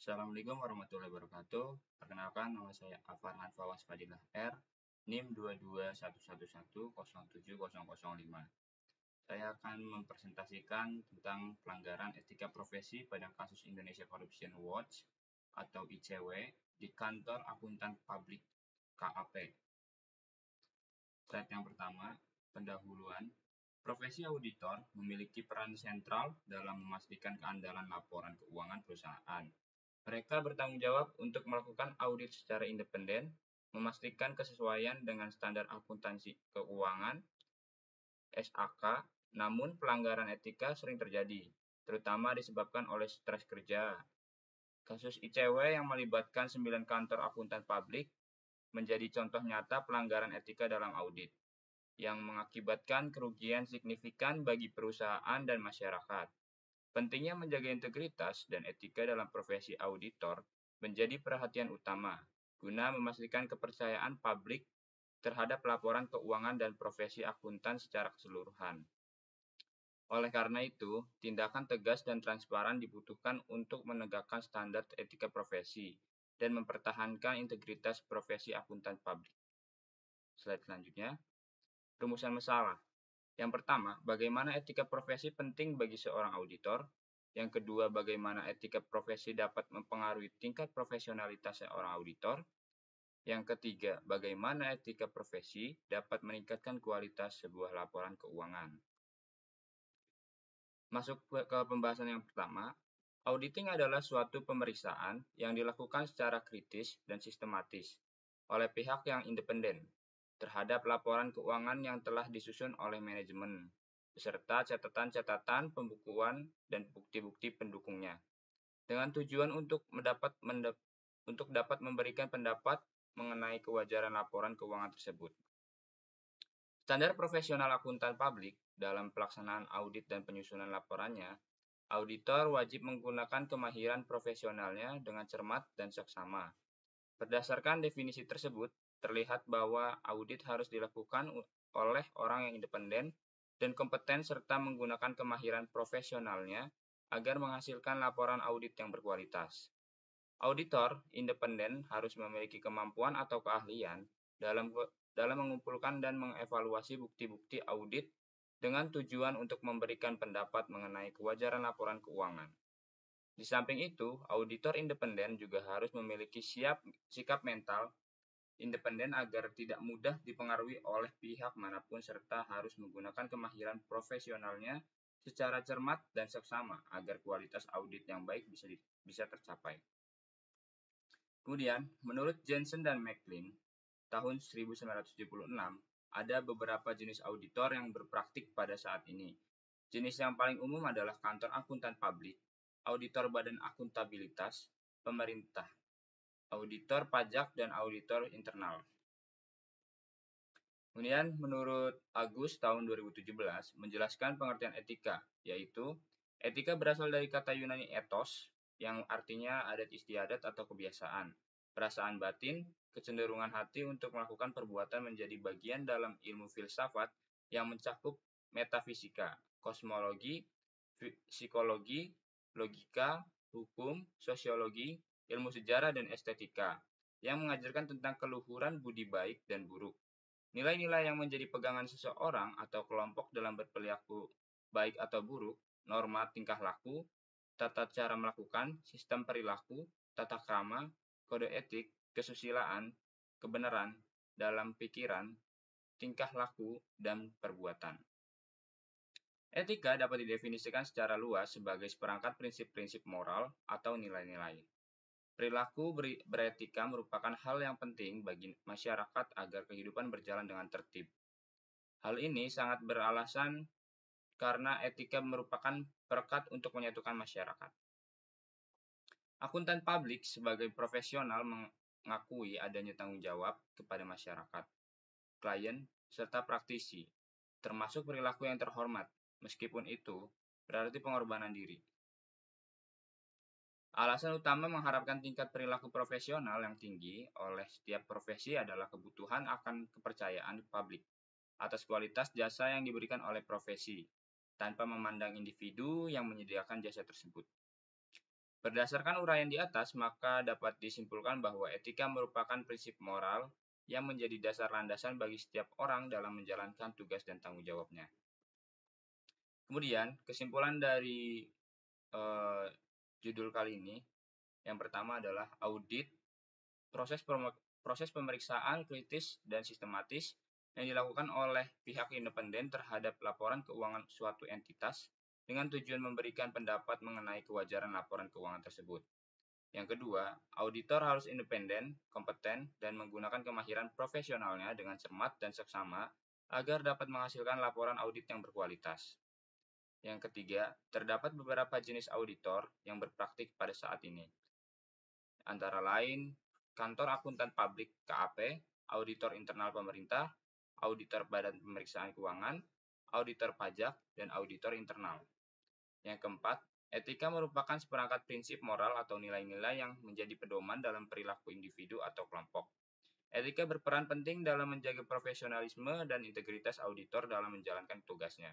Assalamualaikum warahmatullahi wabarakatuh. Perkenalkan, nama saya Afarhan Fawaz Fadilah R, NIM 22111070005. Saya akan mempresentasikan tentang pelanggaran etika profesi pada kasus Indonesia Corruption Watch atau ICW di kantor akuntan publik KAP. Slide yang pertama, pendahuluan. Profesi auditor memiliki peran sentral dalam memastikan keandalan laporan keuangan perusahaan. Mereka bertanggung jawab untuk melakukan audit secara independen, memastikan kesesuaian dengan standar akuntansi keuangan (SAK), namun pelanggaran etika sering terjadi, terutama disebabkan oleh stres kerja. Kasus ICW yang melibatkan 9 kantor akuntan publik menjadi contoh nyata pelanggaran etika dalam audit, yang mengakibatkan kerugian signifikan bagi perusahaan dan masyarakat. Pentingnya menjaga integritas dan etika dalam profesi auditor menjadi perhatian utama, guna memastikan kepercayaan publik terhadap laporan keuangan dan profesi akuntan secara keseluruhan. Oleh karena itu, tindakan tegas dan transparan dibutuhkan untuk menegakkan standar etika profesi dan mempertahankan integritas profesi akuntan publik. Slide selanjutnya, rumusan masalah. Yang pertama, bagaimana etika profesi penting bagi seorang auditor. Yang kedua, bagaimana etika profesi dapat mempengaruhi tingkat profesionalitas seorang auditor. Yang ketiga, bagaimana etika profesi dapat meningkatkan kualitas sebuah laporan keuangan. Masuk ke pembahasan yang pertama, auditing adalah suatu pemeriksaan yang dilakukan secara kritis dan sistematis oleh pihak yang independen terhadap laporan keuangan yang telah disusun oleh manajemen, beserta catatan-catatan pembukuan dan bukti-bukti pendukungnya, dengan tujuan untuk dapat memberikan pendapat mengenai kewajaran laporan keuangan tersebut. Standar profesional akuntan publik dalam pelaksanaan audit dan penyusunan laporannya, auditor wajib menggunakan kemahiran profesionalnya dengan cermat dan seksama. Berdasarkan definisi tersebut, terlihat bahwa audit harus dilakukan oleh orang yang independen dan kompeten serta menggunakan kemahiran profesionalnya agar menghasilkan laporan audit yang berkualitas. Auditor independen harus memiliki kemampuan atau keahlian dalam mengumpulkan dan mengevaluasi bukti-bukti audit dengan tujuan untuk memberikan pendapat mengenai kewajaran laporan keuangan. Di samping itu, auditor independen juga harus memiliki sikap mental independen agar tidak mudah dipengaruhi oleh pihak manapun serta harus menggunakan kemahiran profesionalnya secara cermat dan seksama agar kualitas audit yang baik bisa tercapai. Kemudian, menurut Jensen dan McLean, tahun 1976, ada beberapa jenis auditor yang berpraktik pada saat ini. Jenis yang paling umum adalah kantor akuntan publik, auditor badan akuntabilitas, pemerintah, auditor pajak, dan auditor internal. Kemudian, menurut Agus tahun 2017, menjelaskan pengertian etika, yaitu etika berasal dari kata Yunani ethos, yang artinya adat istiadat atau kebiasaan, perasaan batin, kecenderungan hati untuk melakukan perbuatan menjadi bagian dalam ilmu filsafat yang mencakup metafisika, kosmologi, psikologi, logika, hukum, sosiologi, ilmu sejarah, dan estetika, yang mengajarkan tentang keluhuran budi baik dan buruk. Nilai-nilai yang menjadi pegangan seseorang atau kelompok dalam berperilaku baik atau buruk, norma tingkah laku, tata cara melakukan, sistem perilaku, tata krama, kode etik, kesusilaan, kebenaran dalam pikiran, tingkah laku, dan perbuatan. Etika dapat didefinisikan secara luas sebagai seperangkat prinsip-prinsip moral atau nilai-nilai. Perilaku beretika merupakan hal yang penting bagi masyarakat agar kehidupan berjalan dengan tertib. Hal ini sangat beralasan karena etika merupakan perekat untuk menyatukan masyarakat. Akuntan publik sebagai profesional mengakui adanya tanggung jawab kepada masyarakat, klien, serta praktisi, termasuk perilaku yang terhormat, meskipun itu berarti pengorbanan diri. Alasan utama mengharapkan tingkat perilaku profesional yang tinggi oleh setiap profesi adalah kebutuhan akan kepercayaan publik atas kualitas jasa yang diberikan oleh profesi, tanpa memandang individu yang menyediakan jasa tersebut. Berdasarkan uraian di atas, maka dapat disimpulkan bahwa etika merupakan prinsip moral yang menjadi dasar landasan bagi setiap orang dalam menjalankan tugas dan tanggung jawabnya. Kemudian, kesimpulan dari eh, judul kali ini, yang pertama adalah audit, proses pemeriksaan kritis dan sistematis yang dilakukan oleh pihak independen terhadap laporan keuangan suatu entitas dengan tujuan memberikan pendapat mengenai kewajaran laporan keuangan tersebut. Yang kedua, auditor harus independen, kompeten, dan menggunakan kemahiran profesionalnya dengan cermat dan seksama agar dapat menghasilkan laporan audit yang berkualitas. Yang ketiga, terdapat beberapa jenis auditor yang berpraktik pada saat ini, antara lain Kantor Akuntan Publik (KAP), Auditor Internal Pemerintah, Auditor Badan Pemeriksaan Keuangan, Auditor Pajak, dan Auditor Internal. Yang keempat, etika merupakan seperangkat prinsip moral atau nilai-nilai yang menjadi pedoman dalam perilaku individu atau kelompok. Etika berperan penting dalam menjaga profesionalisme dan integritas auditor dalam menjalankan tugasnya.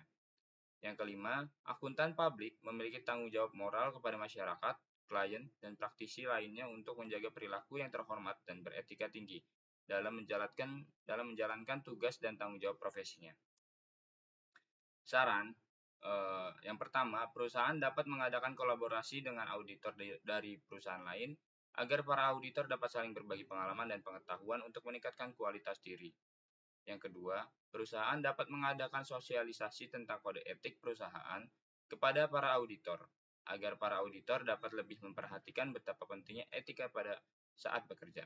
Yang kelima, akuntan publik memiliki tanggung jawab moral kepada masyarakat, klien, dan praktisi lainnya untuk menjaga perilaku yang terhormat dan beretika tinggi dalam menjalankan tugas dan tanggung jawab profesinya. Saran, yang pertama, perusahaan dapat mengadakan kolaborasi dengan auditor dari perusahaan lain agar para auditor dapat saling berbagi pengalaman dan pengetahuan untuk meningkatkan kualitas diri. Yang kedua, perusahaan dapat mengadakan sosialisasi tentang kode etik perusahaan kepada para auditor, agar para auditor dapat lebih memperhatikan betapa pentingnya etika pada saat bekerja.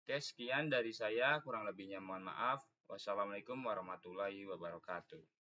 Oke, sekian dari saya, kurang lebihnya mohon maaf. Wassalamualaikum warahmatullahi wabarakatuh.